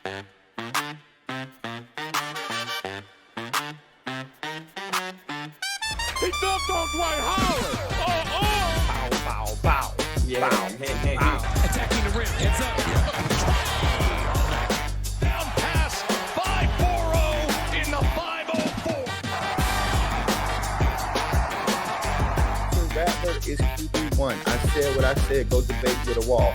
He dunked on Dwight Howard. Bow, bow, bow. Yeah. Bow. Hey. Attacking the rim. Heads up. Down pass. 5-4-0 in the 504. The Rattler is QB1. I said what I said. Go debate with a wall.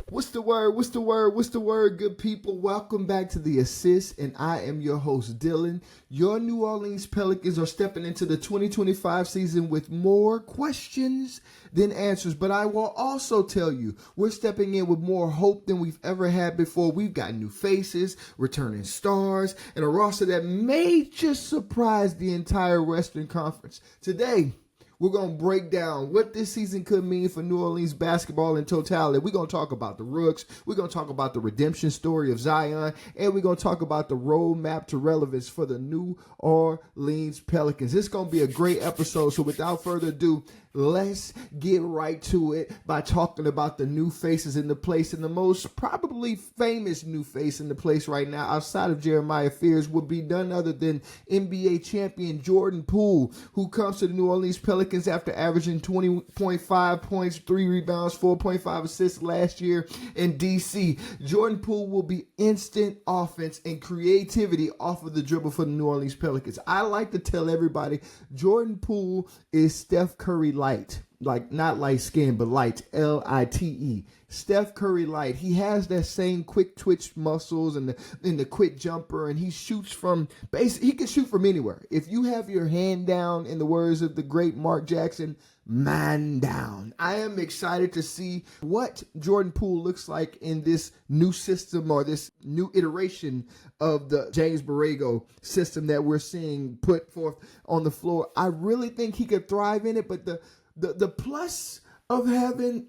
What's the word? What's the word? What's the word, good people? Welcome back to The Assist, and I am your host, Dylan. Your New Orleans Pelicans are stepping into the 2025 season with more questions than answers, but I will also tell you, we're stepping in with more hope than we've ever had before. We've got new faces, returning stars, and a roster that may just surprise the entire Western Conference. Today, we're going to break down what this season could mean for New Orleans basketball in totality. We're going to talk about the rooks. We're going to talk about the redemption story of Zion. And we're going to talk about the roadmap to relevance for the New Orleans Pelicans. It's going to be a great episode. So without further ado, let's get right to it by talking about the new faces in the place. And the most probably famous new face in the place right now, outside of Jeremiah Fears, would be none other than NBA champion Jordan Poole, who comes to the New Orleans Pelicans after averaging 20.5 points, 3 rebounds, 4.5 assists last year in DC. Jordan Poole will be instant offense and creativity off of the dribble for the New Orleans Pelicans. I like to tell everybody Jordan Poole is Steph Curry light. Like not light skin, but light, L-I-T-E. Steph Curry light. He has that same quick twitch muscles and the quick jumper, and he shoots from he can shoot from anywhere. If you have your hand down, in the words of the great Mark Jackson, man down. I am excited to see what Jordan Poole looks like in this new system or this new iteration of the James Borrego system that we're seeing put forth on the floor. I really think he could thrive in it, but the plus of having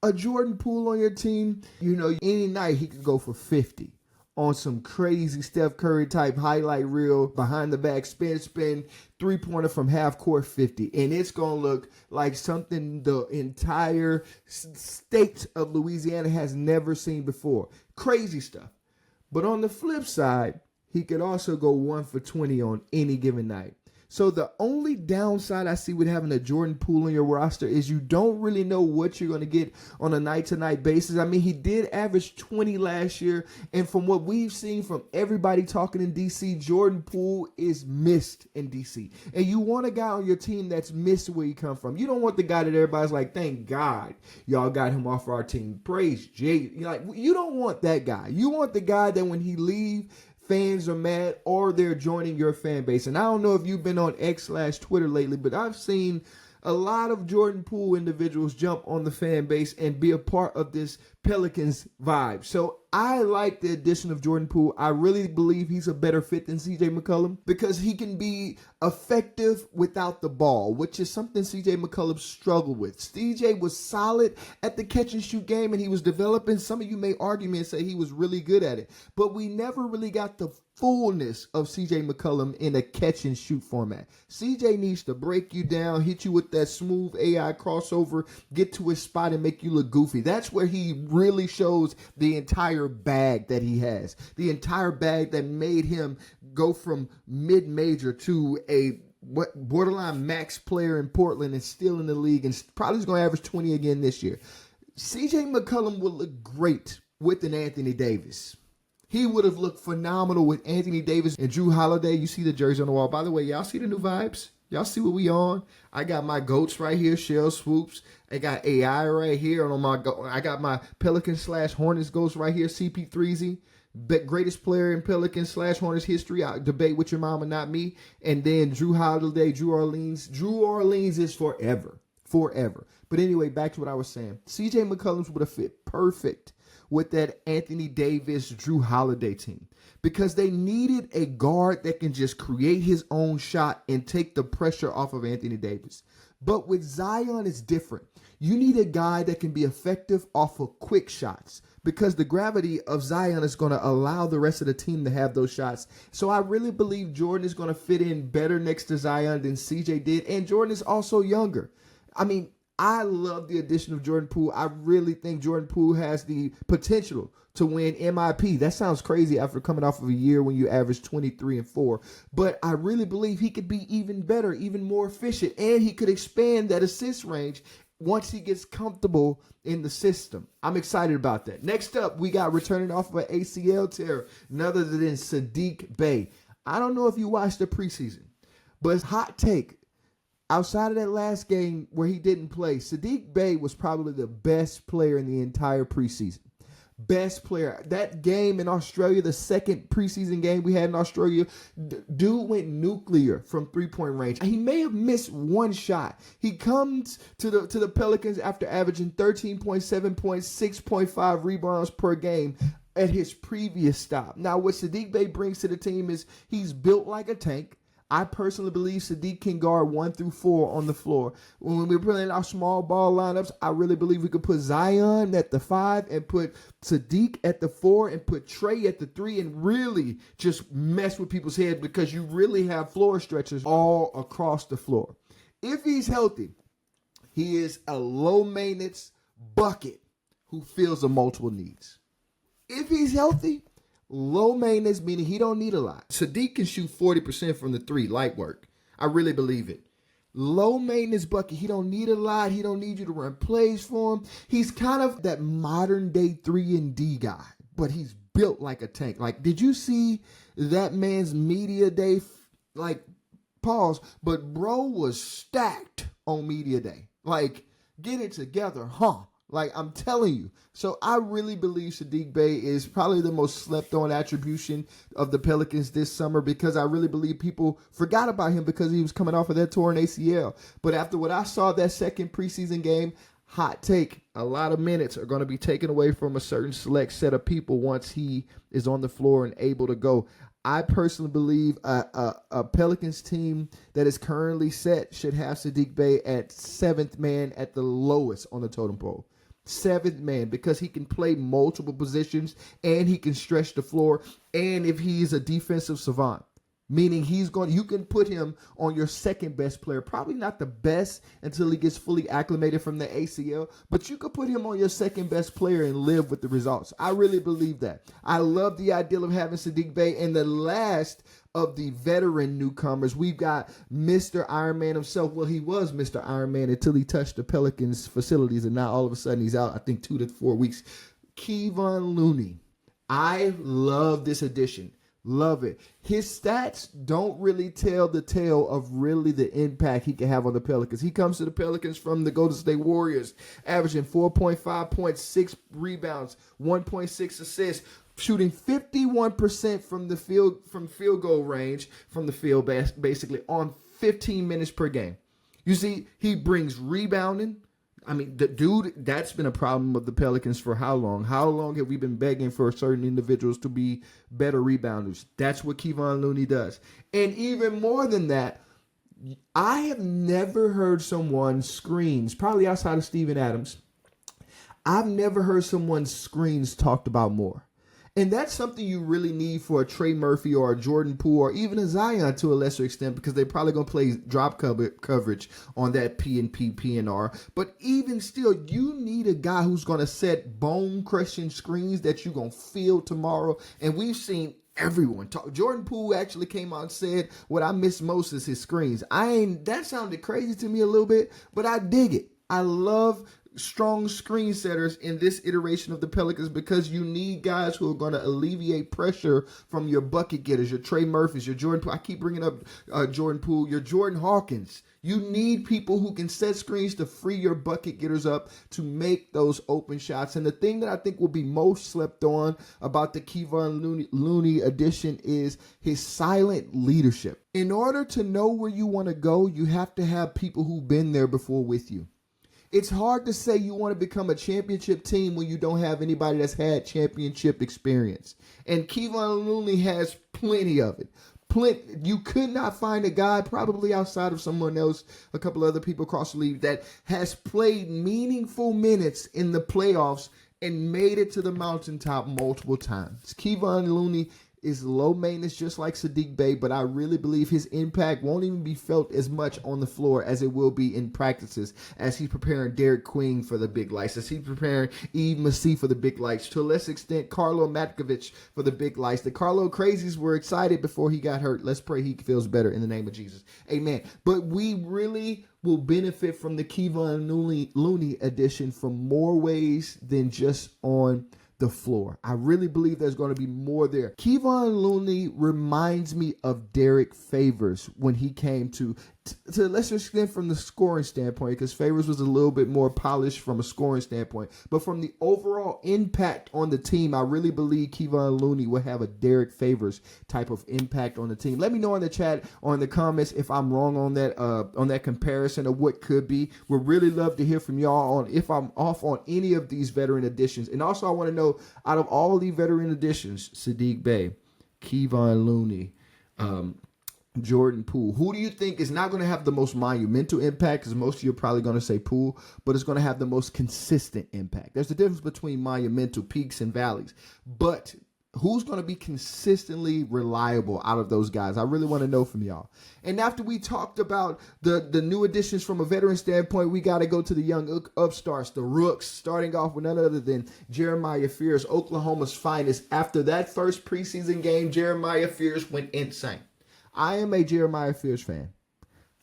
a Jordan Poole on your team, you know, any night he could go for 50 on some crazy Steph Curry type highlight reel, behind the back spin, 3-pointer from half court 50. And it's going to look like something the entire state of Louisiana has never seen before. Crazy stuff. But on the flip side, he could also go 1 for 20 on any given night. So the only downside I see with having a Jordan Poole on your roster is you don't really know what you're going to get on a night-to-night basis. I mean, he did average 20 last year, and from what we've seen from everybody talking in D.C., Jordan Poole is missed in D.C. And you want a guy on your team that's missed where you come from. You don't want the guy that everybody's like, thank God y'all got him off our team. Praise Jay. You don't want that guy. You want the guy that when he leaves, fans are mad or they're joining your fan base. And I don't know if you've been on X/Twitter lately, but I've seen a lot of Jordan Poole individuals jump on the fan base and be a part of this Pelicans vibe. So I like the addition of Jordan Poole. I really believe he's a better fit than CJ McCollum because he can be effective without the ball, which is something CJ McCollum struggled with. CJ was solid at the catch and shoot game, and he was developing. Some of you may argue me and say he was really good at it, but we never really got the fullness of CJ McCollum in a catch and shoot format. CJ needs to break you down, hit you with that smooth AI crossover, get to his spot and make you look goofy. That's where he really shows the entire bag that he has. The entire bag that made him go from mid-major to a borderline max player in Portland and still in the league and probably is going to average 20 again this year. CJ McCollum would look great with an Anthony Davis. He would have looked phenomenal with Anthony Davis and Drew Holiday. You see the jersey on the wall. By the way, y'all see the new vibes? Y'all see what we on? I got my goats right here, Shell Swoops. I got AI right here. I got my Pelican/Hornets ghost right here, CP3Z. Greatest player in Pelican/Hornets history. I debate with your mama, not me. And then Drew Holiday, Drew Orleans. Drew Orleans is forever. Forever. But anyway, back to what I was saying. CJ McCollum would have fit perfect with that Anthony Davis, Drew Holiday team because they needed a guard that can just create his own shot and take the pressure off of Anthony Davis. But with Zion, it's different. You need a guy that can be effective off of quick shots because the gravity of Zion is going to allow the rest of the team to have those shots. So I really believe Jordan is going to fit in better next to Zion than CJ did. And Jordan is also younger. I mean, I love the addition of Jordan Poole. I really think Jordan Poole has the potential to win MIP. That sounds crazy after coming off of a year when you average 23 and 4. But I really believe he could be even better, even more efficient, and he could expand that assist range once he gets comfortable in the system. I'm excited about that. Next up, we got returning off of an ACL tear, none other than Saddiq Bey. I don't know if you watched the preseason, but hot take. Outside of that last game where he didn't play, Saddiq Bey was probably the best player in the entire preseason. Best player. That game in Australia, the second preseason game we had in Australia, dude went nuclear from three-point range. He may have missed one shot. He comes to the Pelicans after averaging 13.7 points, 6.5 rebounds per game at his previous stop. Now, what Saddiq Bey brings to the team is he's built like a tank. I personally believe Saddiq can guard 1 through 4 on the floor. When we're playing our small ball lineups, I really believe we could put Zion at the 5 and put Saddiq at the 4 and put Trey at the 3 and really just mess with people's heads because you really have floor stretchers all across the floor. If he's healthy, he is a low-maintenance bucket who fills the multiple needs. If he's healthy, low maintenance, meaning he don't need a lot. Saddiq can shoot 40% from the 3, light work. I really believe it. Low maintenance bucket. He don't need a lot. He don't need you to run plays for him. He's kind of that modern day 3-and-D guy, but he's built like a tank. Like, did you see that man's media day? Like, pause, but bro was stacked on media day. Like, get it together, huh? Like, I'm telling you. So I really believe Saddiq Bey is probably the most slept-on attribution of the Pelicans this summer because I really believe people forgot about him because he was coming off of that torn ACL. But after what I saw that second preseason game, hot take, a lot of minutes are going to be taken away from a certain select set of people once he is on the floor and able to go. I personally believe a Pelicans team that is currently set should have Saddiq Bey at 7th man at the lowest on the totem pole. 7th man, because he can play multiple positions and he can stretch the floor, and if he's a defensive savant, meaning you can put him on your second best player, probably not the best until he gets fully acclimated from the ACL, but you could put him on your second best player and live with the results. I really believe that. I love the idea of having Saddiq Bey. And the last of the veteran newcomers, we've got Mr. Iron Man himself. Well, he was Mr. Iron Man until he touched the Pelicans facilities, and now all of a sudden he's out, I think, 2 to 4 weeks. Kevon Looney. I love this addition. Love it. His stats don't really tell the tale of really the impact he can have on the Pelicans. He comes to the Pelicans from the Golden State Warriors, averaging 4.5 points, 6 rebounds, 1.6 assists, shooting 51% from the field goal range, from the field basically on 15 minutes per game. You see, he brings rebounding. I mean, the dude, that's been a problem of the Pelicans for how long? How long have we been begging for certain individuals to be better rebounders? That's what Kevon Looney does. And even more than that, I have never heard someone's screens, probably outside of Steven Adams, I've never heard someone's screens talked about more. And that's something you really need for a Trey Murphy or a Jordan Poole or even a Zion to a lesser extent, because they're probably going to play drop coverage on that PNR. But even still, you need a guy who's going to set bone-crushing screens that you're going to feel tomorrow. And we've seen everyone talk. Jordan Poole actually came out and said, what I miss most is his screens. That sounded crazy to me a little bit, but I dig it. I love strong screen setters in this iteration of the Pelicans because you need guys who are going to alleviate pressure from your bucket getters, your Trey Murphys, your Jordan Poole. I keep bringing up Jordan Poole, your Jordan Hawkins. You need people who can set screens to free your bucket getters up to make those open shots. And the thing that I think will be most slept on about the Kevon Looney addition is his silent leadership. In order to know where you want to go, you have to have people who've been there before with you. It's hard to say you want to become a championship team when you don't have anybody that's had championship experience. And Kevon Looney has plenty of it. You could not find a guy, probably outside of someone else, a couple other people across the league, that has played meaningful minutes in the playoffs and made it to the mountaintop multiple times. Kevon Looney is low maintenance, just like Saddiq Bey, but I really believe his impact won't even be felt as much on the floor as it will be in practices, as he's preparing Derek Queen for the big lights, as he's preparing Eve Massey for the big lights, to a less extent Carlo Matkovic for the big lights. The Carlo Crazies were excited before he got hurt. Let's pray he feels better in the name of Jesus. Amen. But we really will benefit from the Kevon Looney addition from more ways than just on the floor. I really believe there's going to be more there. Kevon Looney reminds me of Derek Favors when he came to a lesser extent from the scoring standpoint, because Favors was a little bit more polished from a scoring standpoint. But from the overall impact on the team, I really believe Kevon Looney will have a Derek Favors type of impact on the team. Let me know in the chat or in the comments if I'm wrong on that comparison of what could be. We'd really love to hear from y'all on if I'm off on any of these veteran additions. And also I want to know, out of all the veteran additions, Saddiq Bey, Kevon Looney, Jordan Poole, who do you think is not going to have the most monumental impact? Because most of you are probably going to say Poole, but it's going to have the most consistent impact. There's a difference between monumental peaks and valleys, but who's going to be consistently reliable out of those guys? I really want to know from y'all. And after we talked about the new additions from a veteran standpoint, we got to go to the young upstarts, the rooks, starting off with none other than Jeremiah Fears, Oklahoma's finest. After that first preseason game, Jeremiah Fears went insane. I am a Jeremiah Fears fan.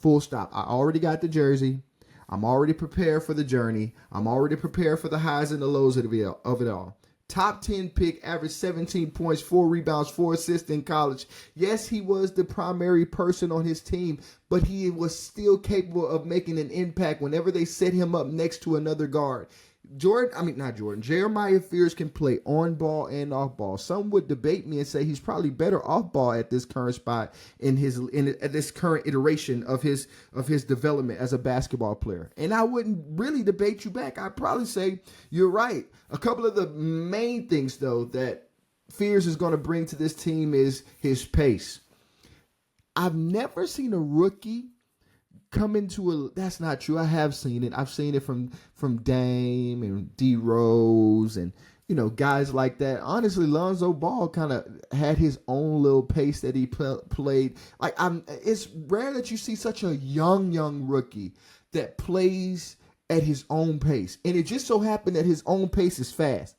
Full stop. I already got the jersey. I'm already prepared for the journey. I'm already prepared for the highs and the lows of it all. Top 10 pick, averaged 17 points, 4 rebounds, 4 assists in college. Yes, he was the primary person on his team, but he was still capable of making an impact whenever they set him up next to another guard. Jeremiah Fears can play on ball and off ball. Some would debate me and say he's probably better off ball at this current spot at this current iteration of his development as a basketball player. And I wouldn't really debate you back. I'd probably say you're right. A couple of the main things though that Fears is going to bring to this team is his pace. I've never seen a rookie come into that's not true. I have seen it. I've seen it from Dame and D Rose and guys like that. Honestly, Lonzo Ball kind of had his own little pace that he played. It's rare that you see such a young rookie that plays at his own pace, and it just so happened that his own pace is fast.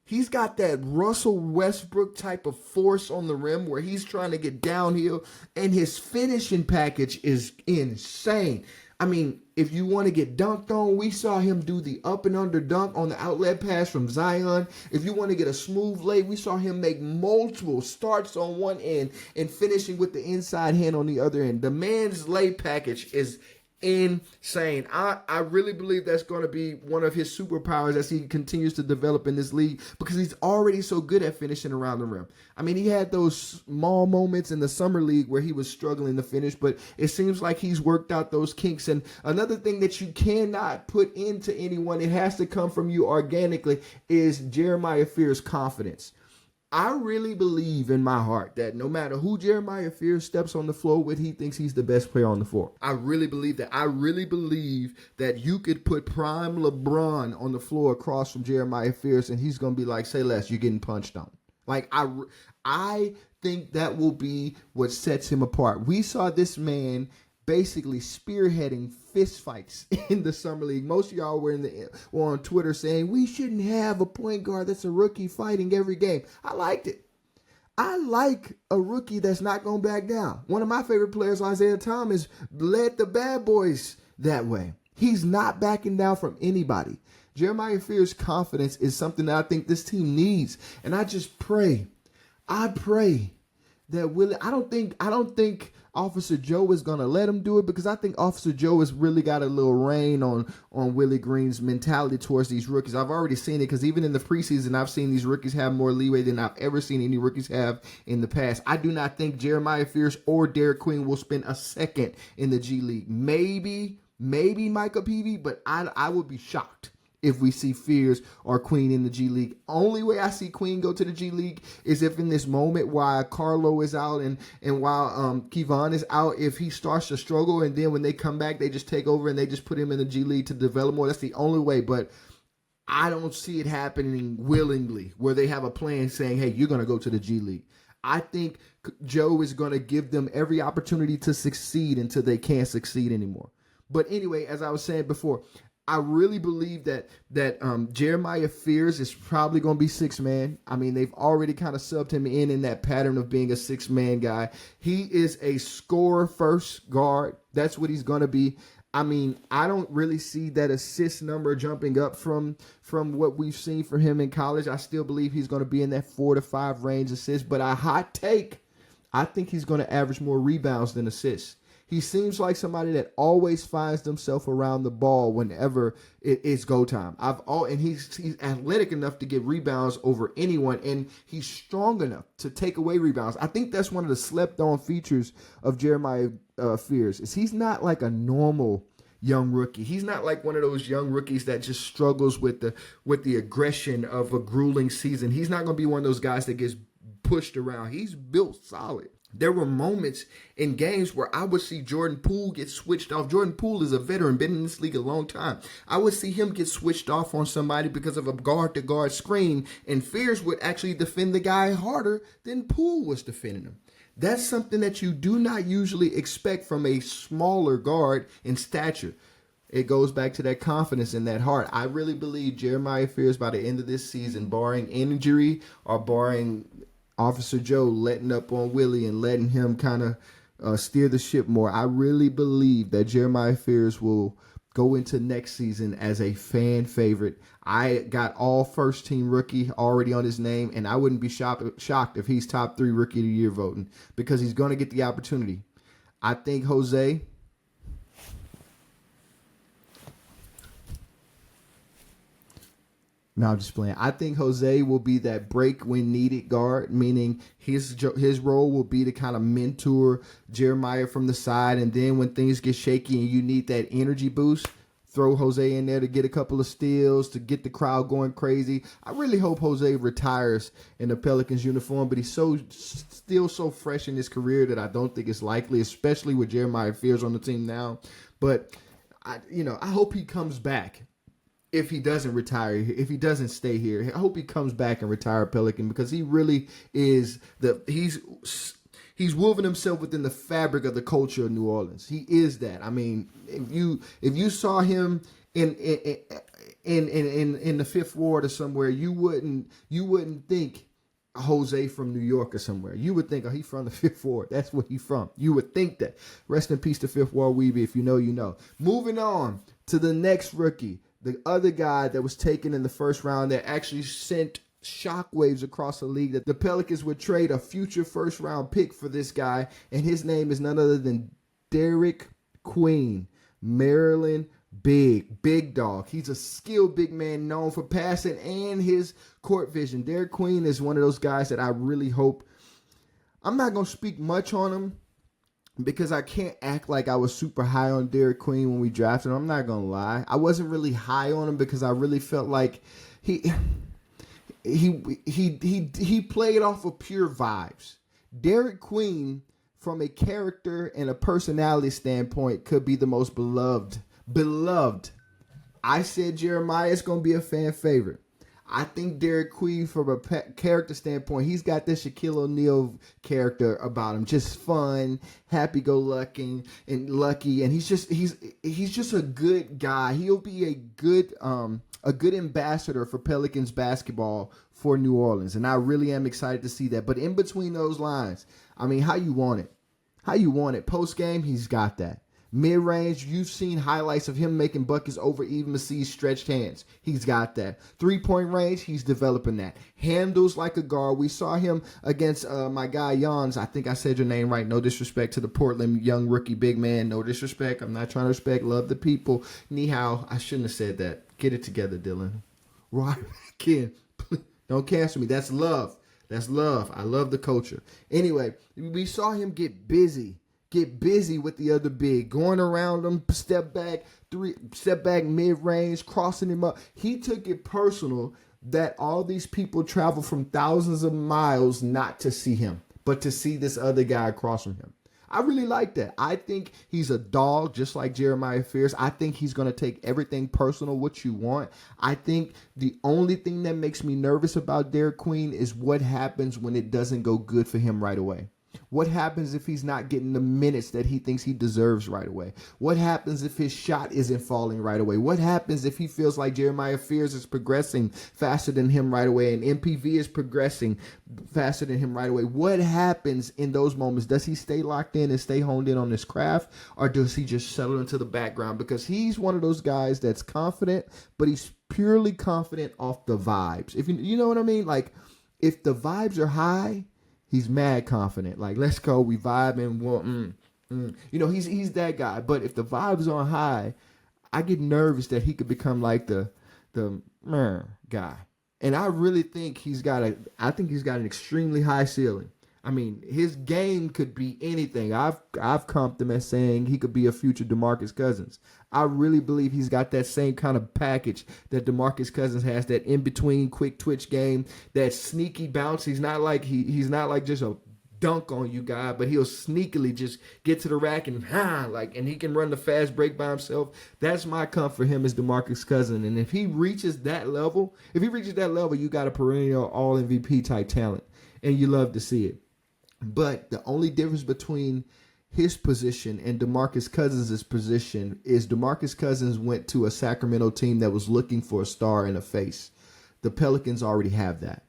He's got that Russell Westbrook type of force on the rim where he's trying to get downhill, and his finishing package is insane. I mean, if you want to get dunked on, we saw him do the up and under dunk on the outlet pass from Zion. If you want to get a smooth lay, we saw him make multiple starts on one end and finishing with the inside hand on the other end. The man's lay package is insane. I really believe that's going to be one of his superpowers as he continues to develop in this league, because he's already so good at finishing around the rim. I mean, he had those small moments in the summer league where he was struggling to finish, but it seems like he's worked out those kinks. And another thing that you cannot put into anyone, it has to come from you organically, is Jeremiah Fears' confidence. I really believe in my heart that no matter who Jeremiah Fears steps on the floor with, he thinks he's the best player on the floor. I really believe that. I really believe that you could put prime LeBron on the floor across from Jeremiah Fears, and he's going to be like, say less, you're getting punched on. I think that will be what sets him apart. We saw this man basically spearheading fistfights in the summer league. Most of y'all were on Twitter saying we shouldn't have a point guard that's a rookie fighting every game. I liked it. I like a rookie that's not going to back down. One of my favorite players, Isaiah Thomas, led the bad boys that way. He's not backing down from anybody. Jeremiah Fears' confidence is something that I think this team needs. And I just pray. I pray that Willie, I don't think Officer Joe is going to let him do it, because I think Officer Joe has really got a little rein on Willie Green's mentality towards these rookies. I've already seen it, because even in the preseason, I've seen these rookies have more leeway than I've ever seen any rookies have in the past. I do not think Jeremiah Fears or Derek Queen will spend a second in the G League. Maybe Micah Peevey, but I would be shocked if we see Fears or Queen in the G League. Only way I see Queen go to the G League is if in this moment while Carlo is out and while Kevon is out, if he starts to struggle, and then when they come back, they just take over and they just put him in the G League to develop more. That's the only way. But I don't see it happening willingly where they have a plan saying, hey, you're going to go to the G League. I think Joe is going to give them every opportunity to succeed until they can't succeed anymore. But anyway, as I was saying before, I really believe that Jeremiah Fears is probably going to be six man. I mean, they've already kind of subbed him in that pattern of being a six man guy. He is a scorer first guard. That's what he's going to be. I mean, I don't really see that assist number jumping up from what we've seen for him in college. I still believe he's going to be in that 4 to 5 range assists. But a hot take, I think he's going to average more rebounds than assists. He seems like somebody that always finds themselves around the ball whenever it's go time. And he's athletic enough to get rebounds over anyone, and he's strong enough to take away rebounds. I think that's one of the slept-on features of Jeremiah Fears. Is he's not like a normal young rookie. He's not like one of those young rookies that just struggles with the aggression of a grueling season. He's not going to be one of those guys that gets pushed around. He's built solid. There were moments in games where I would see Jordan Poole get switched off. Jordan Poole is a veteran, been in this league a long time. I would see him get switched off on somebody because of a guard-to-guard screen, and Fears would actually defend the guy harder than Poole was defending him. That's something that you do not usually expect from a smaller guard in stature. It goes back to that confidence and that heart. I really believe Jeremiah Fears by the end of this season, barring injury or barring Officer Joe letting up on Willie and letting him kind of steer the ship more, I really believe that Jeremiah Fears will go into next season as a fan favorite. I got all first team rookie already on his name, and I wouldn't be shocked if he's top 3 rookie of the year voting because he's going to get the opportunity. I think Jose... No, I'm just playing. I think Jose will be that break when needed guard, meaning his role will be to kind of mentor Jeremiah from the side, and then when things get shaky and you need that energy boost, throw Jose in there to get a couple of steals, to get the crowd going crazy. I really hope Jose retires in the Pelicans uniform, but he's still so fresh in his career that I don't think it's likely, especially with Jeremiah Fears on the team now. But I hope he comes back. If he doesn't retire, if he doesn't stay here, I hope he comes back and retire Pelican, because he really is he's woven himself within the fabric of the culture of New Orleans. He is that. I mean, if you saw him in the Fifth Ward or somewhere, you wouldn't think Jose from New York or somewhere. You would think, oh, he's from the Fifth Ward. That's where he's from. You would think that. Rest in peace to Fifth Ward Weeby. If you know, you know. Moving on to the next rookie. The other guy that was taken in the first round that actually sent shockwaves across the league, that the Pelicans would trade a future first round pick for this guy, and his name is none other than Derek Queen, Maryland big dog. He's a skilled big man known for passing and his court vision. Derek Queen is one of those guys that I really hope. I'm not going to speak much on him, because I can't act like I was super high on Derek Queen when we drafted him. I'm not going to lie. I wasn't really high on him because I really felt like he played off of pure vibes. Derek Queen, from a character and a personality standpoint, could be the most beloved. I said Jeremiah is going to be a fan favorite. I think Derek Queen, from a character standpoint, he's got this Shaquille O'Neal character about him, just fun, happy-go-lucky, and he's just a good guy. He'll be a good ambassador for Pelicans basketball for New Orleans, and I really am excited to see that. But in between those lines, I mean, how you want it? Post game, he's got that. Mid-range, you've seen highlights of him making buckets over even Macee's stretched hands. He's got that. Three-point range, he's developing that. Handles like a guard. We saw him against my guy Jons. I think I said your name right. No disrespect to the Portland young rookie big man. No disrespect. I'm not trying to respect. Love the people. Ni hao. I shouldn't have said that. Get it together, Dylan. Right, Ken. Don't cancel me. That's love. That's love. I love the culture. Anyway, we saw him get busy with the other big, going around him, step back, mid-range, crossing him up. He took it personal that all these people travel from thousands of miles not to see him, but to see this other guy across from him. I really like that. I think he's a dog, just like Jeremiah Fears. I think he's going to take everything personal, what you want. I think the only thing that makes me nervous about Derek Queen is what happens when it doesn't go good for him right away. What happens if he's not getting the minutes that he thinks he deserves right away? What happens if his shot isn't falling right away? What happens if he feels like Jeremiah Fears is progressing faster than him right away and MPV is progressing faster than him right away? What happens in those moments? Does he stay locked in and stay honed in on his craft, or does he just settle into the background? Because he's one of those guys that's confident, but he's purely confident off the vibes. If you know what I mean? Like, if the vibes are high, he's mad confident. Like, let's go, we vibing. Well, he's that guy. But if the vibes are high, I get nervous that he could become like the guy. And I really think he's got an extremely high ceiling. I mean, his game could be anything. I've comped him as saying he could be a future DeMarcus Cousins. I really believe he's got that same kind of package that DeMarcus Cousins has, that in-between quick twitch game, that sneaky bounce. He's not like just a dunk on you guy, but he'll sneakily just get to the rack and he can run the fast break by himself. That's my comp for him as DeMarcus Cousins. And if he reaches that level, you got a perennial all MVP type talent, and you love to see it. But the only difference between his position and DeMarcus Cousins' position is DeMarcus Cousins went to a Sacramento team that was looking for a star and a face. The Pelicans already have that.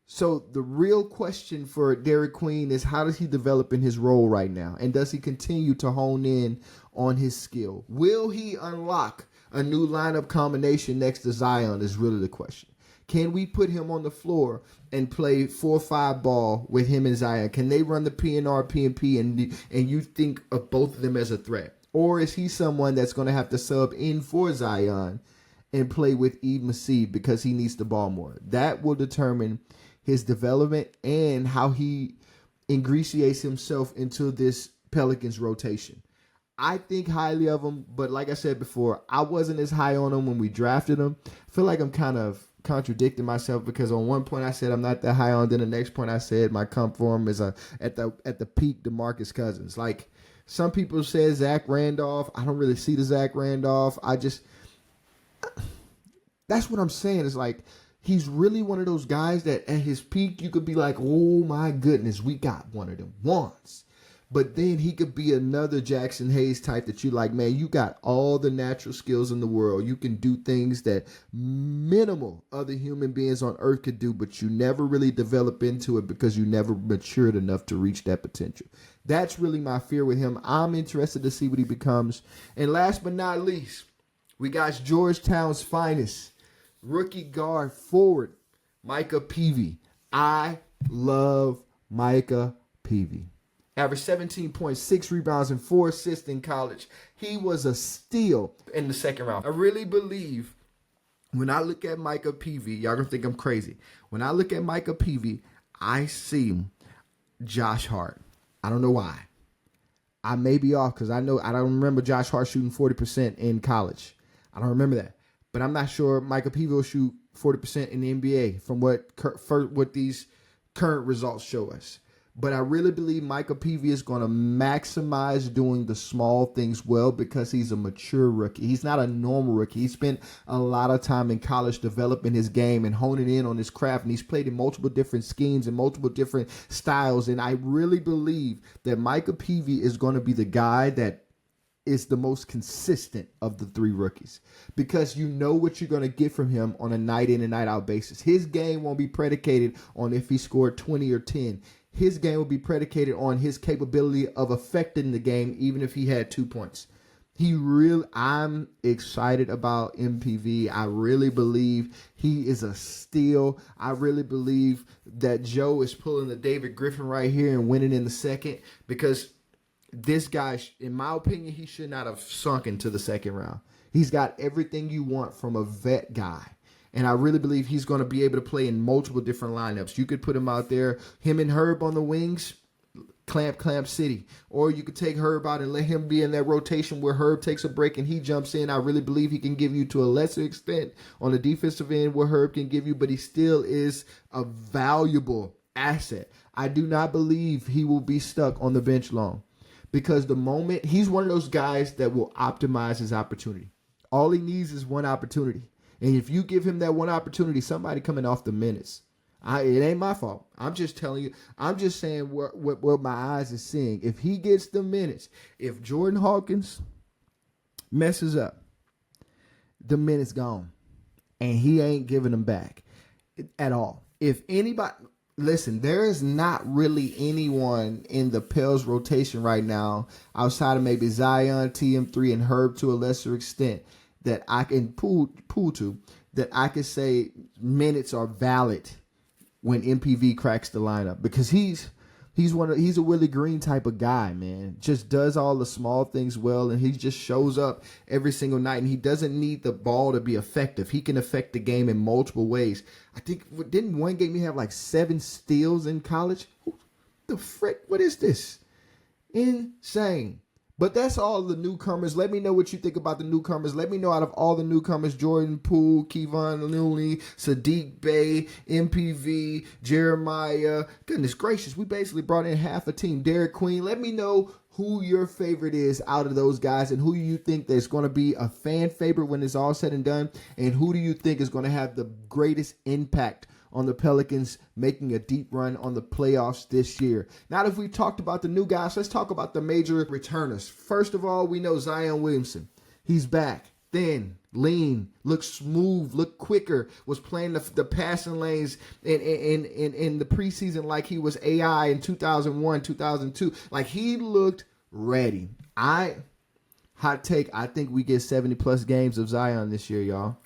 So the real question for Derek Queen is, how does he develop in his role right now? And does he continue to hone in on his skill? Will he unlock a new lineup combination next to Zion is really the question. Can we put him on the floor and play 4-5 ball with him and Zion? Can they run the PNR, PNP, and you think of both of them as a threat? Or is he someone that's going to have to sub in for Zion and play with Eve Masih because he needs the ball more? That will determine his development and how he ingratiates himself into this Pelicans rotation. I think highly of him, but like I said before, I wasn't as high on him when we drafted him. I feel like I'm kind of contradicting myself, because on one point I said I'm not that high on, then the next point I said my comp for him is at the peak DeMarcus Cousins. Like, some people say Zach Randolph. I don't really see the Zach Randolph. That's what I'm saying. It's like, he's really one of those guys that at his peak you could be like, oh my goodness, we got one of them ones. But then he could be another Jackson Hayes type that you like, man, you got all the natural skills in the world. You can do things that minimal other human beings on earth could do, but you never really develop into it because you never matured enough to reach that potential. That's really my fear with him. I'm interested to see what he becomes. And last but not least, we got Georgetown's finest rookie guard forward, Micah Peevey. I love Micah Peevey. Averaged 17.6 rebounds and 4 assists in college. He was a steal in the second round. I really believe when I look at Micah Peevey, y'all gonna think I'm crazy. When I look at Micah Peevey, I see Josh Hart. I don't know why. I may be off because I don't remember Josh Hart shooting 40% in college. I don't remember that. But I'm not sure Micah Peevey will shoot 40% in the NBA from what these current results show us. But I really believe Micah Peevey is going to maximize doing the small things well because he's a mature rookie. He's not a normal rookie. He spent a lot of time in college developing his game and honing in on his craft, and he's played in multiple different schemes and multiple different styles. And I really believe that Micah Peevey is going to be the guy that is the most consistent of the three rookies, because you know what you're going to get from him on a night in and night out basis. His game won't be predicated on if he scored 20 or 10. His game will be on his capability of affecting the game, even if he had 2 points. I'm excited about MPV. I really believe he is a steal. I really believe that Joe is pulling the David Griffin right here and winning in the second, because this guy, in my opinion, he should not have sunk into the second round. He's got everything you want from a vet guy. And I really believe he's going to be able to play in multiple different lineups. You could put him out there, him and Herb on the wings, clamp city. Or you could take Herb out and let him be in that rotation where Herb takes a break and he jumps in. I really believe he can give you to a lesser extent on the defensive end what Herb can give you, but he still is a valuable asset. I do not believe he will be stuck on the bench long, because the moment he's one of those guys that will optimize his opportunity. All he needs is one opportunity. And if you give him that one opportunity, somebody coming off the minutes. It ain't my fault. I'm just telling you. I'm just saying what my eyes are seeing. If he gets the minutes, if Jordan Hawkins messes up, the minutes gone. And he ain't giving them back at all. If anybody, listen, there is not really anyone in the Pels rotation right now outside of maybe Zion, TM3, and Herb to a lesser extent that I can pull to, that I could say minutes are valid when MPV cracks the lineup, because he's a Willie Green type of guy, man. Just does all the small things well, and he just shows up every single night, and he doesn't need the ball to be effective. He can affect the game in multiple ways. I think, didn't one game he have like 7 steals in college? The frick? What is this? Insane. But that's all the newcomers. Let me know what you think about the newcomers. Let me know, out of all the newcomers, Jordan Poole, Kevon Looney, Saddiq Bey, MPV, Jeremiah. Goodness gracious, we basically brought in half a team. Derek Queen. Let me know who your favorite is out of those guys, and who you think that's going to be a fan favorite when it's all said and done, and who do you think is going to have the greatest impact on the Pelicans making a deep run on the playoffs this year. Now that we've talked about the new guys, let's talk about the major returners. First of all, we know Zion Williamson. He's back. Thin, lean, looks smooth, looked quicker, was playing the passing lanes in the preseason like he was AI in 2001, 2002. Like, he looked ready. Hot take, I think we get 70-plus games of Zion this year, y'all.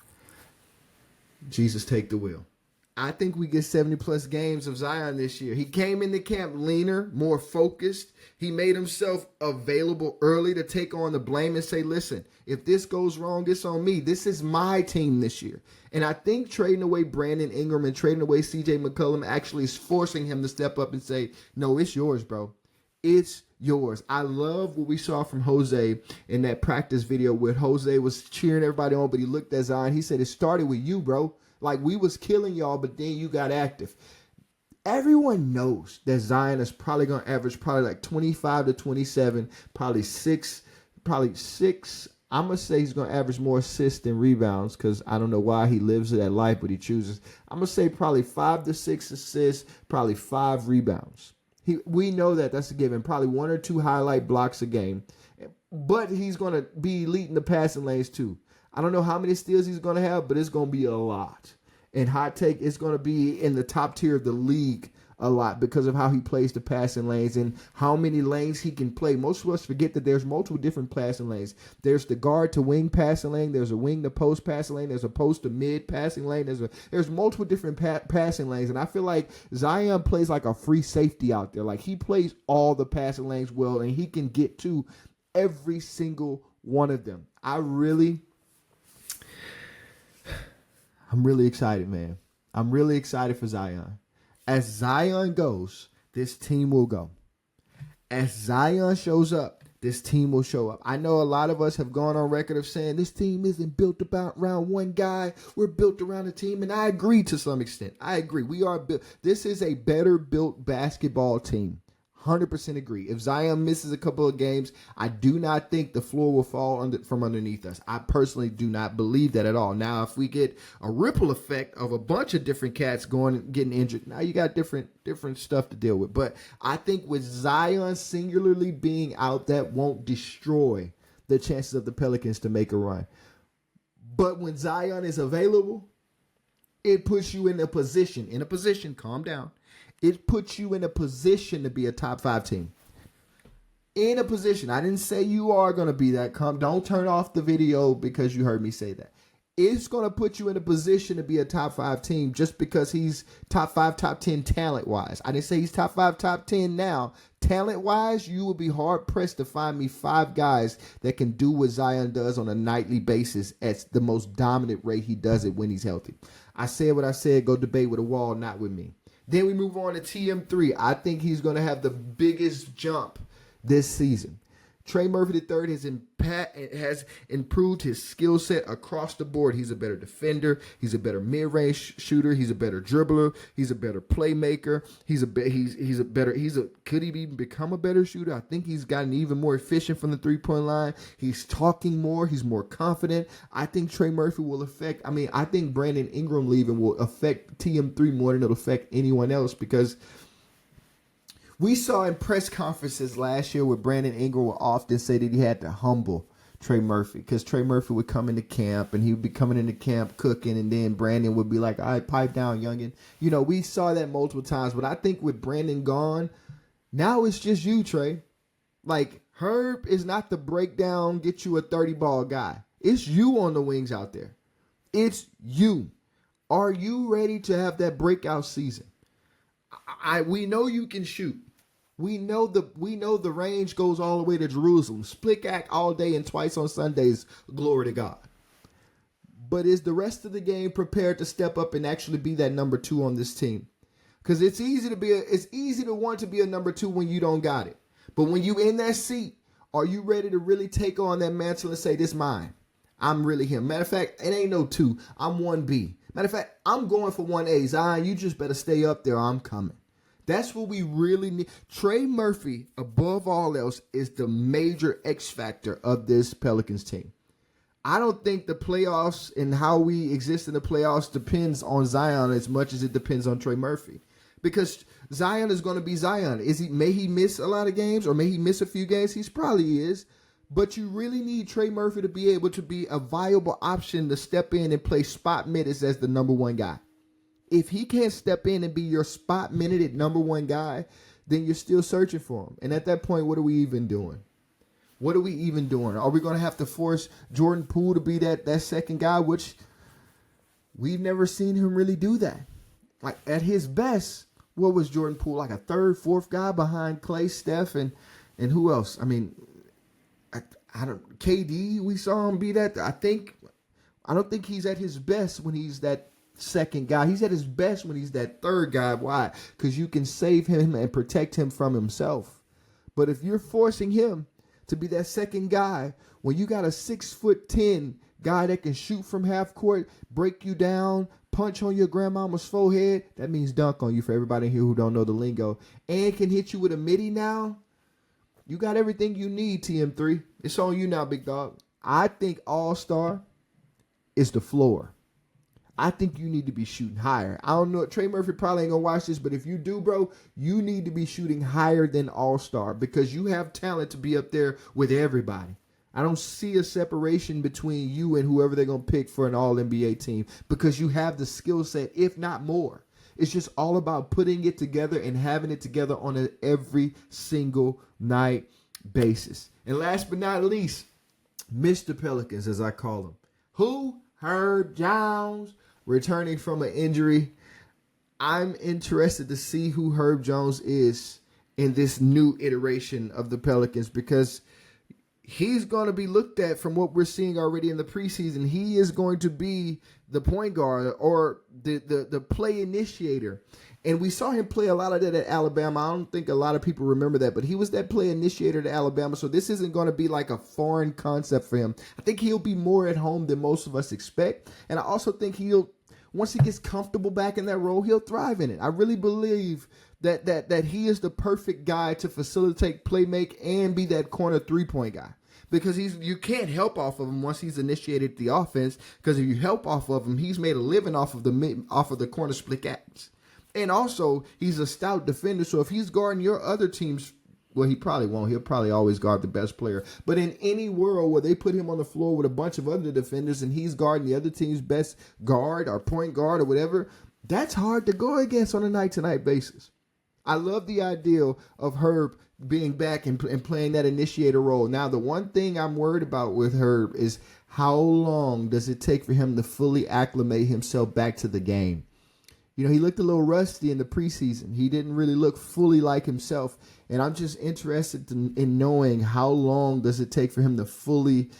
Jesus, take the wheel. I think we get 70-plus games of Zion this year. He came into camp leaner, more focused. He made himself available early to take on the blame and say, listen, if this goes wrong, it's on me. This is my team this year. And I think trading away Brandon Ingram and trading away CJ McCollum actually is forcing him to step up and say, no, it's yours, bro. It's yours. I love what we saw from Jose in that practice video where Jose was cheering everybody on, but he looked at Zion. He said, it started with you, bro. Like, we was killing y'all, but then you got active. Everyone knows that Zion is probably going to average probably like 25 to 27, probably six. I'm going to say he's going to average more assists than rebounds, because I don't know why he lives that life, but he chooses. I'm going to say probably 5 to 6 assists, probably 5 rebounds. We know that that's a given. Probably 1 or 2 highlight blocks a game. But he's going to be elite in the passing lanes too. I don't know how many steals he's going to have, but it's going to be a lot. And hot take, it's going to be in the top tier of the league a lot because of how he plays the passing lanes and how many lanes he can play. Most of us forget that there's multiple different passing lanes. There's the guard to wing passing lane. There's a wing to post passing lane. There's a post to mid passing lane. There's multiple different passing lanes. And I feel like Zion plays like a free safety out there. Like, he plays all the passing lanes well, and he can get to every single one of them. I'm really excited, man. I'm really excited for Zion. As Zion goes, this team will go. As Zion shows up, this team will show up. I know a lot of us have gone on record of saying this team isn't built around one guy. We're built around a team, and I agree to some extent. I agree. We are built. This is a better built basketball team. 100% agree. If Zion misses a couple of games, I do not think the floor will fall from underneath us. I personally do not believe that at all. Now, if we get a ripple effect of a bunch of different cats getting injured, now you got different stuff to deal with. But I think with Zion singularly being out, that won't destroy the chances of the Pelicans to make a run. But when Zion is available, it puts you in a position, calm down. It puts you in a position to be a top 5 team. In a position. I didn't say you are going to be that. Don't turn off the video because you heard me say that. It's going to put you in a position to be a top 5 team just because he's top 5, top 10 talent-wise. I didn't say he's top 5, top 10 now. Talent-wise, you will be hard-pressed to find me 5 guys that can do what Zion does on a nightly basis at the most dominant rate he does it when he's healthy. I said what I said. Go debate with a wall, not with me. Then we move on to TM3. I think he's going to have the biggest jump this season. Trey Murphy III has improved his skill set across the board. He's a better defender. He's a better mid-range shooter. He's a better dribbler. He's a better playmaker. Could he even become a better shooter? I think he's gotten even more efficient from the three-point line. He's talking more. He's more confident. I think Trey Murphy will I think Brandon Ingram leaving will affect TM3 more than it'll affect anyone else, because we saw in press conferences last year where Brandon Ingram would often say that he had to humble Trey Murphy, because Trey Murphy would come into camp and he would be coming into camp cooking, and then Brandon would be like, all right, pipe down, youngin. We saw that multiple times, but I think with Brandon gone, now it's just you, Trey. Like, Herb is not the breakdown, get you a 30-ball guy. It's you on the wings out there. It's you. Are you ready to have that breakout season? We know you can shoot. We know the range goes all the way to Jerusalem. Split act all day and twice on Sundays. Glory to God. But is the rest of the game prepared to step up and actually be that number 2 on this team? Because it's easy to want to be a number 2 when you don't got it. But when you in that seat, are you ready to really take on that mantle and say, this mine? I'm really him. Matter of fact, it ain't no 2. I'm 1B. Matter of fact, I'm going for 1A. Zion, you just better stay up there. I'm coming. That's what we really need. Trey Murphy, above all else, is the major X factor of this Pelicans team. I don't think the playoffs and how we exist in the playoffs depends on Zion as much as it depends on Trey Murphy. Because Zion is going to be Zion. May he miss a lot of games, or may he miss a few games? He probably is. But you really need Trey Murphy to be able to be a viable option to step in and play spot minutes as the number 1 guy. If he can't step in and be your spot minute at number 1 guy, then you're still searching for him. And at that point, what are we even doing? What are we even doing? Are we going to have to force Jordan Poole to be that second guy, which we've never seen him really do that? Like, at his best, what was Jordan Poole? Like a third, fourth guy behind Clay, Steph, and who else? I don't. KD, we saw him be that. I don't think he's at his best when he's that second guy. He's at his best when he's that third guy. Why? Because you can save him and protect him from himself. But if you're forcing him to be that second guy when you got a 6'10" guy that can shoot from half court, break you down, punch on your grandmama's forehead, that means dunk on you for everybody here who don't know the lingo, and can hit you with a midi now, you got everything you need, TM3. It's on you now, big dog. I think all-star is the floor. I think you need to be shooting higher. I don't know. Trey Murphy probably ain't going to watch this, but if you do, bro, you need to be shooting higher than all-star, because you have talent to be up there with everybody. I don't see a separation between you and whoever they're going to pick for an all-NBA team, because you have the skill set, if not more. It's just all about putting it together and having it together on an every single night basis. And last but not least, Mr. Pelicans, as I call him. Who? Herb Jones, returning from an injury. I'm interested to see who Herb Jones is in this new iteration of the Pelicans, because he's going to be looked at from what we're seeing already in the preseason. He is going to be the point guard or the play initiator. And we saw him play a lot of that at Alabama. I don't think a lot of people remember that, but he was that play initiator at Alabama. So this isn't going to be like a foreign concept for him. I think he'll be more at home than most of us expect. And I also think once he gets comfortable back in that role, he'll thrive in it. I really believe that he is the perfect guy to facilitate, play make, and be that corner three-point guy. Because you can't help off of him once he's initiated the offense. Because if you help off of him, he's made a living off of the corner split acts. And also, he's a stout defender. So if he's guarding your other teams, well, he probably won't. He'll probably always guard the best player. But in any world where they put him on the floor with a bunch of other defenders and he's guarding the other team's best guard or point guard or whatever, that's hard to go against on a night-to-night basis. I love the idea of Herb being back and playing that initiator role. Now, the one thing I'm worried about with Herb is how long does it take for him to fully acclimate himself back to the game? You know, he looked a little rusty in the preseason. He didn't really look fully like himself. And I'm just interested in knowing how long does it take for him to fully,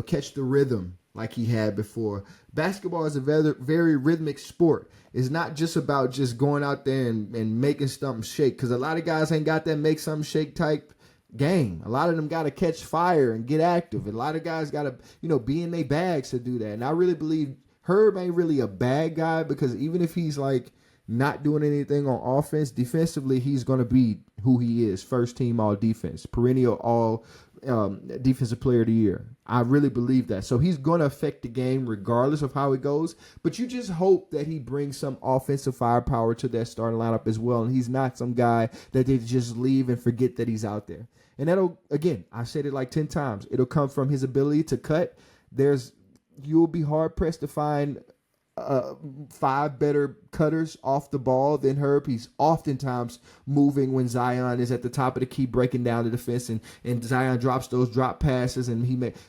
catch the rhythm like he had before. Basketball is a very, very rhythmic sport. It's not just about just going out there and making something shake, because a lot of guys ain't got that make something shake type game. A lot of them got to catch fire and get active. A lot of guys got to, be in their bags to do that. And I really believe Herb ain't really a bad guy, because even if he's like not doing anything on offense, defensively, he's going to be who he is. First team all defense, perennial all defensive player of the year. I really believe that. So he's going to affect the game regardless of how it goes. But you just hope that he brings some offensive firepower to that starting lineup as well. And he's not some guy that they just leave and forget that he's out there. And that'll, again, I said it like 10 times. It'll come from his ability to cut. You'll be hard pressed to find 5 better cutters off the ball than Herb. He's oftentimes moving when Zion is at the top of the key, breaking down the defense, and Zion drops those drop passes, and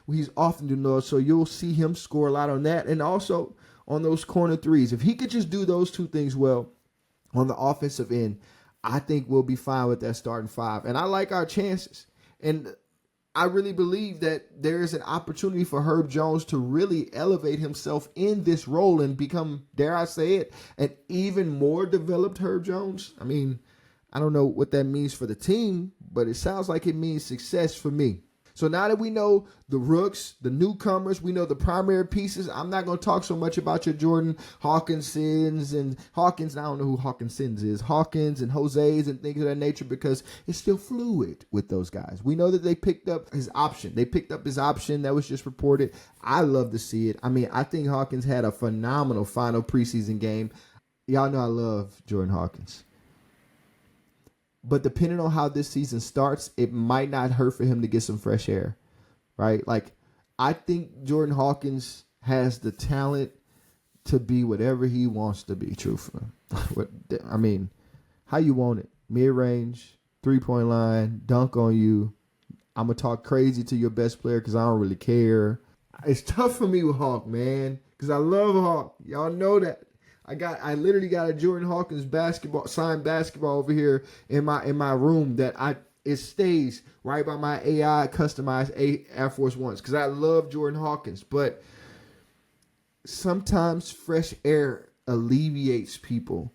he's often doing those. So you'll see him score a lot on that, and also on those corner threes. If he could just do those 2 things well on the offensive end, I think we'll be fine with that starting 5. And I like our chances. And I really believe that there is an opportunity for Herb Jones to really elevate himself in this role and become, dare I say it, an even more developed Herb Jones. I mean, I don't know what that means for the team, but it sounds like it means success for me. So now that we know the rooks, the newcomers, we know the primary pieces, I'm not going to talk so much about your Jordan Hawkinsons and Hawkins. I don't know who Hawkinsons is. Hawkins and Jose's and things of that nature, because it's still fluid with those guys. We know that they picked up his option. That was just reported. I love to see it. I mean, I think Hawkins had a phenomenal final preseason game. Y'all know I love Jordan Hawkins. But depending on how this season starts, it might not hurt for him to get some fresh air, right? Like, I think Jordan Hawkins has the talent to be whatever he wants to be, truthfully. I mean, how you want it. Mid-range, three-point line, dunk on you. I'm going to talk crazy to your best player because I don't really care. It's tough for me with Hawk, man, because I love Hawk. Y'all know that. I literally got a Jordan Hawkins signed basketball over here in my room that it stays right by my AI customized Air Force Ones, because I love Jordan Hawkins. But sometimes fresh air alleviates people.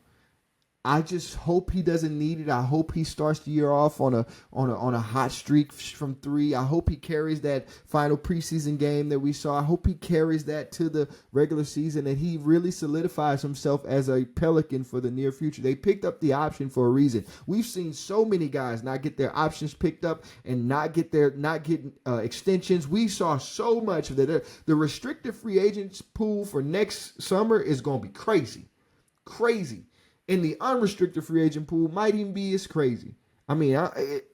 I just hope he doesn't need it. I hope he starts the year off on a hot streak from 3. I hope he carries that final preseason game that we saw. I hope he carries that to the regular season, and he really solidifies himself as a Pelican for the near future. They picked up the option for a reason. We've seen so many guys not get their options picked up and not get extensions. We saw so much of that. The restricted free agents pool for next summer is going to be crazy. And the unrestricted free agent pool might even be as crazy. I mean,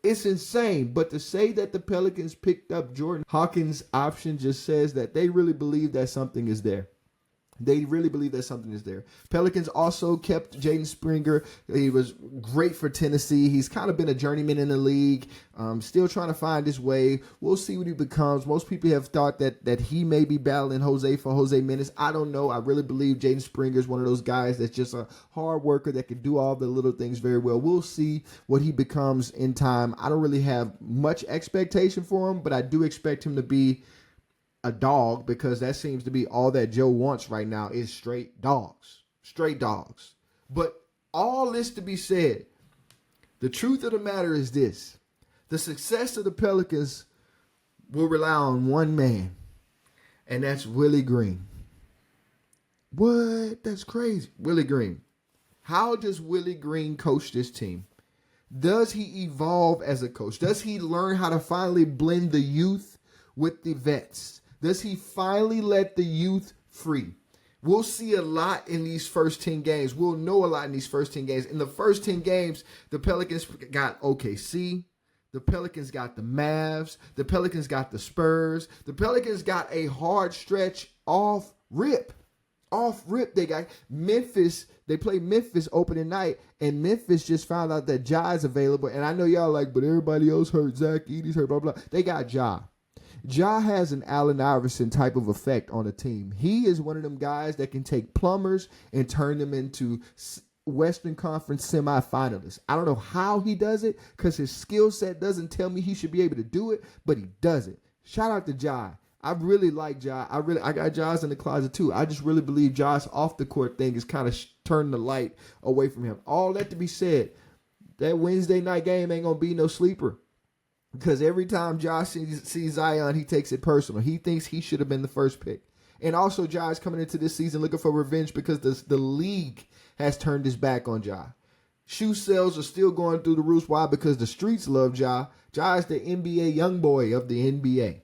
it's insane. But to say that the Pelicans picked up Jordan Hawkins' option just says that they really believe that something is there. Pelicans also kept Jaden Springer. He was great for Tennessee. He's kind of been a journeyman in the league, still trying to find his way. We'll see what he becomes. Most people have thought that he may be battling Jose for Jose minutes. I don't know. I really believe Jaden Springer is one of those guys that's just a hard worker that can do all the little things very well. We'll see what he becomes in time. I don't really have much expectation for him, but I do expect him to be a dog, because that seems to be all that Joe wants right now is straight dogs. But all this to be said, the truth of the matter is this: the success of the Pelicans will rely on one man, and that's Willie Green. What? That's crazy. Willie Green. How does Willie Green coach this team? Does he evolve as a coach? Does he learn how to finally blend the youth with the vets? Does he finally let the youth free? We'll see a lot in these first 10 games. We'll know a lot in these first 10 games. In the first 10 games, the Pelicans got OKC. The Pelicans got the Mavs. The Pelicans got the Spurs. The Pelicans got a hard stretch off rip. They got Memphis. They played Memphis opening night, and Memphis just found out that Ja's available. And I know y'all like, but everybody else hurt. Zach Edey's hurt, blah, blah. They got Ja. Ja has an Allen Iverson type of effect on a team. He is one of them guys that can take plumbers and turn them into Western Conference semifinalists. I don't know how he does it, because his skill set doesn't tell me he should be able to do it, but he does it. Shout out to Ja. I really like Ja. I got Ja's in the closet too. I just really believe Ja's off the court thing is kind of turning the light away from him. All that to be said, that Wednesday night game ain't going to be no sleeper. Because every time Josh sees Zion, he takes it personal. He thinks he should have been the first pick. And also, Josh coming into this season looking for revenge because the league has turned his back on Ja. Shoe sales are still going through the roof. Why? Because the streets love Ja. Ja is the NBA young boy of the NBA.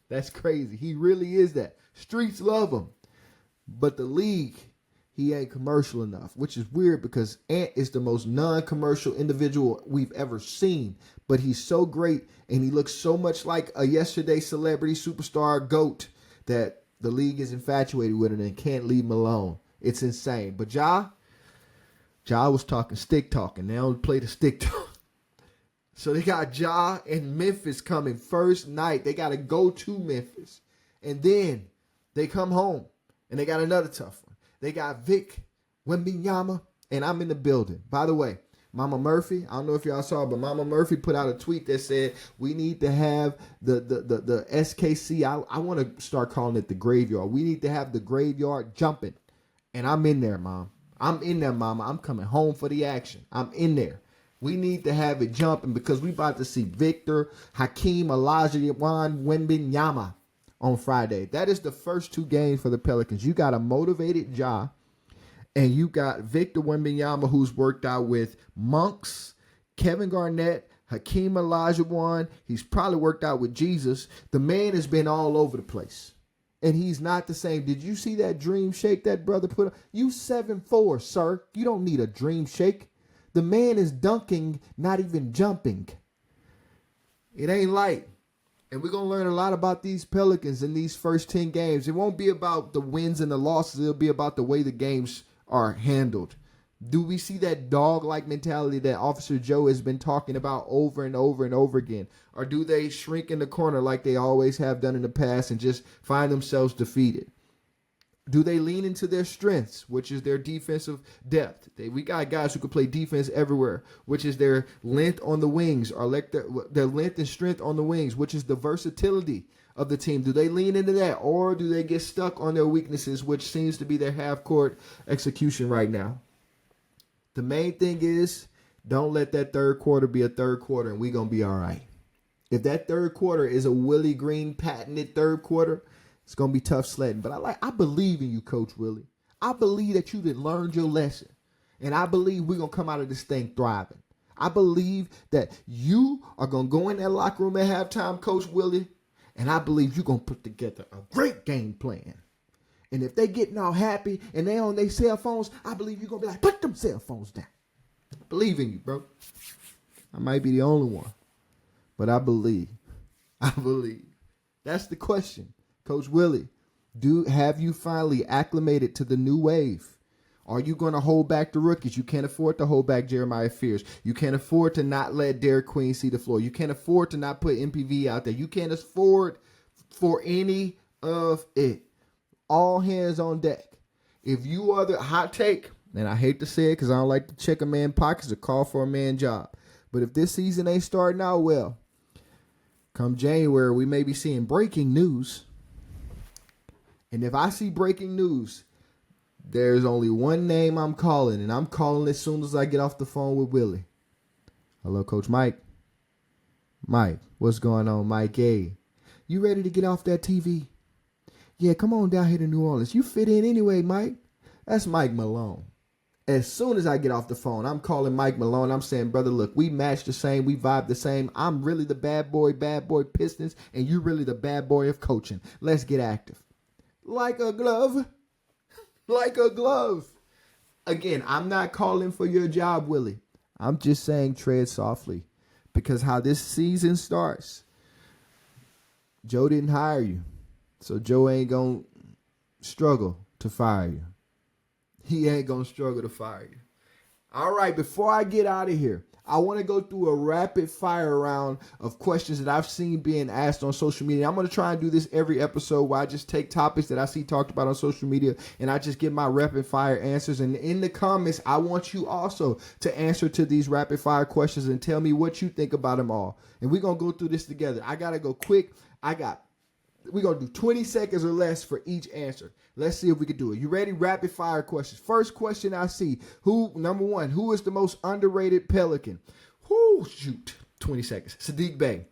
That's crazy. He really is that. Streets love him. But the league, he ain't commercial enough, which is weird because Ant is the most non-commercial individual we've ever seen. But he's so great and he looks so much like a yesterday celebrity superstar GOAT that the league is infatuated with him and can't leave him alone. It's insane. But Ja was talking stick talking. They don't play the stick talk. So they got Ja and Memphis coming first night. They got to go to Memphis. And then they come home and they got another tough one. They got Vic Wembanyama, and I'm in the building. By the way, Mama Murphy, I don't know if y'all saw, but Mama Murphy put out a tweet that said we need to have the SKC. I want to start calling it the graveyard. We need to have the graveyard jumping. And I'm in there, Mom. I'm in there, Mama. I'm coming home for the action. I'm in there. We need to have it jumping because we about to see Victor Hakeem Olajuwon Wembanyama on Friday. That is the first two games for the Pelicans. You got a motivated Ja, and you got Victor Wembanyama, who's worked out with Monks, Kevin Garnett, Hakeem Olajuwon. He's probably worked out with Jesus. The man has been all over the place. And he's not the same. Did you see that dream shake that brother put on? You 7'4", sir. You don't need a dream shake. The man is dunking, not even jumping. It ain't light. And we're going to learn a lot about these Pelicans in these first 10 games. It won't be about the wins and the losses. It'll be about the way the games are handled. Do we see that dog-like mentality that Officer Joe has been talking about over and over and over again? Or do they shrink in the corner like they always have done in the past and just find themselves defeated? Do they lean into their strengths, which is their defensive depth? We got guys who can play defense everywhere, which is their length on the wings, or like their length and strength on the wings, which is the versatility of the team. Do they lean into that, or do they get stuck on their weaknesses, which seems to be their half-court execution right now? The main thing is, don't let that third quarter be a third quarter, and we're going to be all right. If that third quarter is a Willie Green patented third quarter, it's going to be tough sledding. But I believe in you, Coach Willie. I believe that you done learned your lesson. And I believe we're going to come out of this thing thriving. I believe that you are going to go in that locker room at halftime, Coach Willie, and I believe you're going to put together a great game plan. And if they getting all happy and they on their cell phones, I believe you're going to be like, put them cell phones down. I believe in you, bro. I might be the only one, but I believe. I believe. That's the question. Coach Willie, have you finally acclimated to the new wave? Are you going to hold back the rookies? You can't afford to hold back Jeremiah Fears. You can't afford to not let Derek Queen see the floor. You can't afford to not put MPV out there. You can't afford for any of it. All hands on deck. If you are the hot take, and I hate to say it because I don't like to check a man's pockets or call for a man's job, but if this season ain't starting out well, come January, we may be seeing breaking news. And if I see breaking news, there's only one name I'm calling, and I'm calling as soon as I get off the phone with Willie. Hello, Coach Mike. Mike, what's going on, Mike? Hey, you ready to get off that TV? Yeah, come on down here to New Orleans. You fit in anyway, Mike. That's Mike Malone. As soon as I get off the phone, I'm calling Mike Malone. I'm saying, brother, look, we match the same. We vibe the same. I'm really the bad boy Pistons, and you really the bad boy of coaching. Let's get active. Like a glove. Like a glove. Again, I'm not calling for your job, Willie. I'm just saying tread softly. Because how this season starts, Joe didn't hire you. So Joe ain't going to struggle to fire you. He ain't going to struggle to fire you. All right, before I get out of here, I want to go through a rapid fire round of questions that I've seen being asked on social media. I'm going to try and do this every episode where I just take topics that I see talked about on social media and I just give my rapid fire answers. And in the comments, I want you also to answer to these rapid fire questions and tell me what you think about them all. And we're going to go through this together. I got to go quick. We're going to do 20 seconds or less for each answer. Let's see if we can do it. You ready? Rapid fire questions. First question I see. Number one, who is the most underrated Pelican? Shoot. 20 seconds. Saddiq Bey.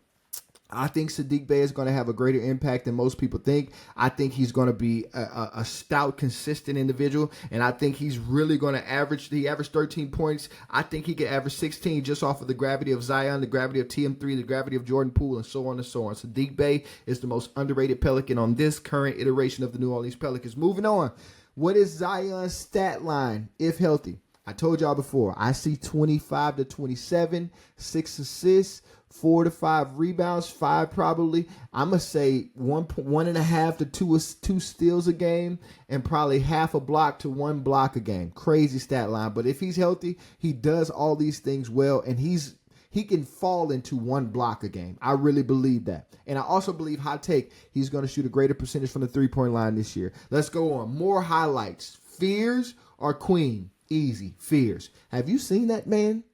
I think Saddiq Bey is going to have a greater impact than most people think. I think he's going to be a stout, consistent individual, and I think he's really going to average. He averaged 13 points. I think he could average 16 just off of the gravity of Zion, the gravity of TM3, the gravity of Jordan Poole, and so on and so on. Saddiq Bey is the most underrated Pelican on this current iteration of the New Orleans Pelicans. Moving on, what is Zion's stat line if healthy? I told y'all before, I see 25 to 27, 6 assists, 4 to 5 rebounds, 5 probably. I'm going to say 1.5 to 2 steals a game, and probably half a block to 1 block a game. Crazy stat line. But if he's healthy, he does all these things well, and he can fall into 1 block a game. I really believe that. And I also believe, hot take, he's going to shoot a greater percentage from the three-point line this year. Let's go on. More highlights. Fears or Queen? Easy. Fears. Have you seen that man?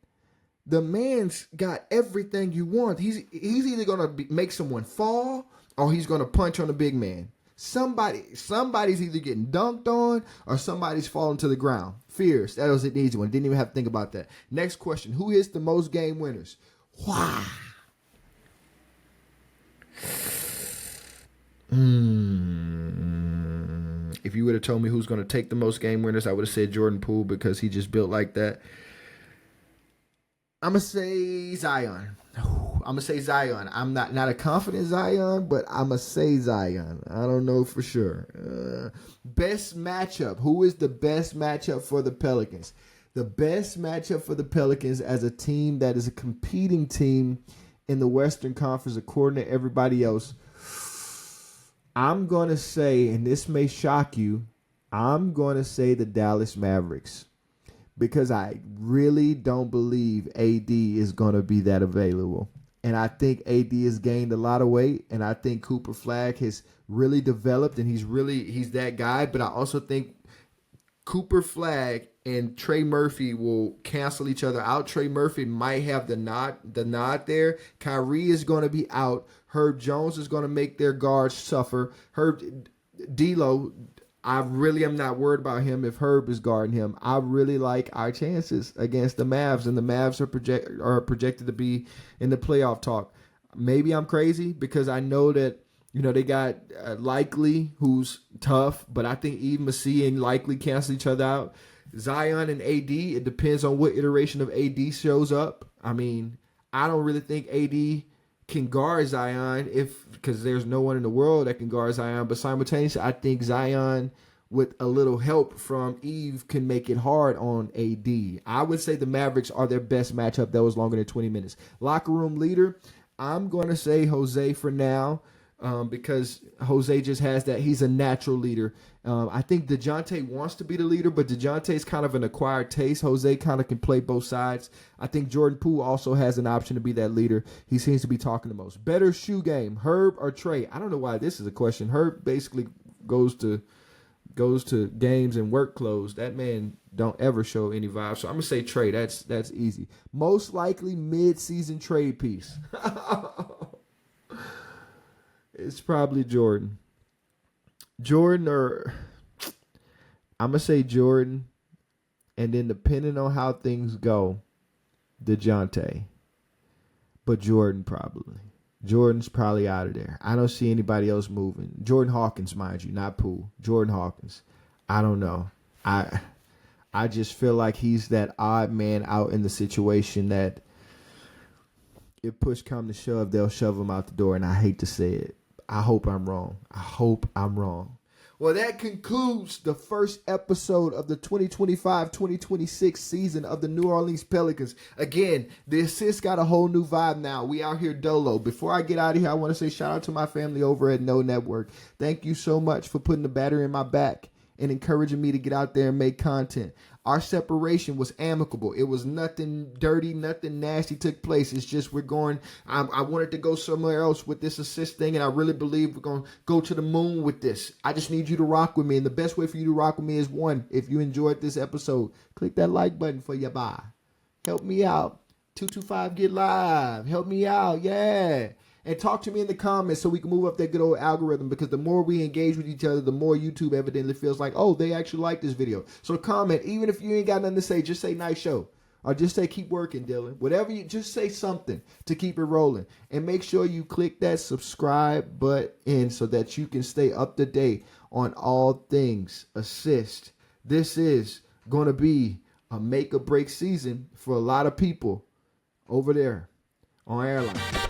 The man's got everything you want. He's either going to make someone fall or he's going to punch on the big man. Somebody's either getting dunked on or somebody's falling to the ground. Fears. That was an easy one. Didn't even have to think about that. Next question. Who hits the most game winners? Wow. If you would have told me who's going to take the most game winners, I would have said Jordan Poole because he just built like that. I'm going to say Zion. I'm not a confident Zion, but I'm going to say Zion. I don't know for sure. Best matchup. Who is the best matchup for the Pelicans? The best matchup for the Pelicans as a team that is a competing team in the Western Conference according to everybody else. I'm going to say, and this may shock you, I'm going to say the Dallas Mavericks because I really don't believe AD is going to be that available. And I think AD has gained a lot of weight, and I think Cooper Flag has really developed, and he's that guy. But I also think Cooper Flag and Trey Murphy will cancel each other out. Trey Murphy might have the nod there. Kyrie is going to be out. Herb Jones is going to make their guards suffer. D'Lo, I really am not worried about him if Herb is guarding him. I really like our chances against the Mavs, and the Mavs are projected to be in the playoff talk. Maybe I'm crazy because I know that they got Likely, who's tough, but I think Eve Massey and Likely cancel each other out. Zion and AD, it depends on what iteration of AD shows up. I mean, I don't really think AD can guard Zion because there's no one in the world that can guard Zion, but simultaneously I think Zion with a little help from Eve can make it hard on AD. I would say the Mavericks are their best matchup that was longer than 20 minutes. Locker room leader, I'm going to say Jose for now. Because Jose just has that. He's a natural leader. I think DeJounte wants to be the leader, but DeJounte's kind of an acquired taste. Jose kind of can play both sides. I think Jordan Poole also has an option to be that leader. He seems to be talking the most. Better shoe game, Herb or Trey? I don't know why this is a question. Herb basically goes to games in work clothes. That man don't ever show any vibe. So I'm going to say Trey. That's easy. Most likely mid-season trade piece. It's probably Jordan. I'm going to say Jordan. And then depending on how things go, DeJounte. But Jordan probably. Jordan's probably out of there. I don't see anybody else moving. Jordan Hawkins, mind you, not Poole. Jordan Hawkins. I don't know. I just feel like he's that odd man out in the situation that if push come to shove, they'll shove him out the door, and I hate to say it. I hope I'm wrong. Well, that concludes the first episode of the 2025-2026 season of the New Orleans Pelicans. Again, the Assist got a whole new vibe now. We out here dolo. Before I get out of here, I want to say shout out to my family over at No Network. Thank you so much for putting the battery in my back and encouraging me to get out there and make content. Our separation was amicable. It was nothing dirty, nothing nasty took place. It's just I wanted to go somewhere else with this Assist thing, and I really believe we're going to go to the moon with this. I just need you to rock with me, and the best way for you to rock with me is, one, if you enjoyed this episode, click that like button for your buy. Help me out. 225 get live. Help me out. Yeah. And talk to me in the comments so we can move up that good old algorithm, because the more we engage with each other, the more YouTube evidently feels like, oh, they actually like this video. So comment, even if you ain't got nothing to say, just say nice show. or just say keep working, Dylan. Whatever you just say something to keep it rolling. And make sure you click that subscribe button so that you can stay up to date on all things assist. This is going to be a make or break season for a lot of people over there on Airline.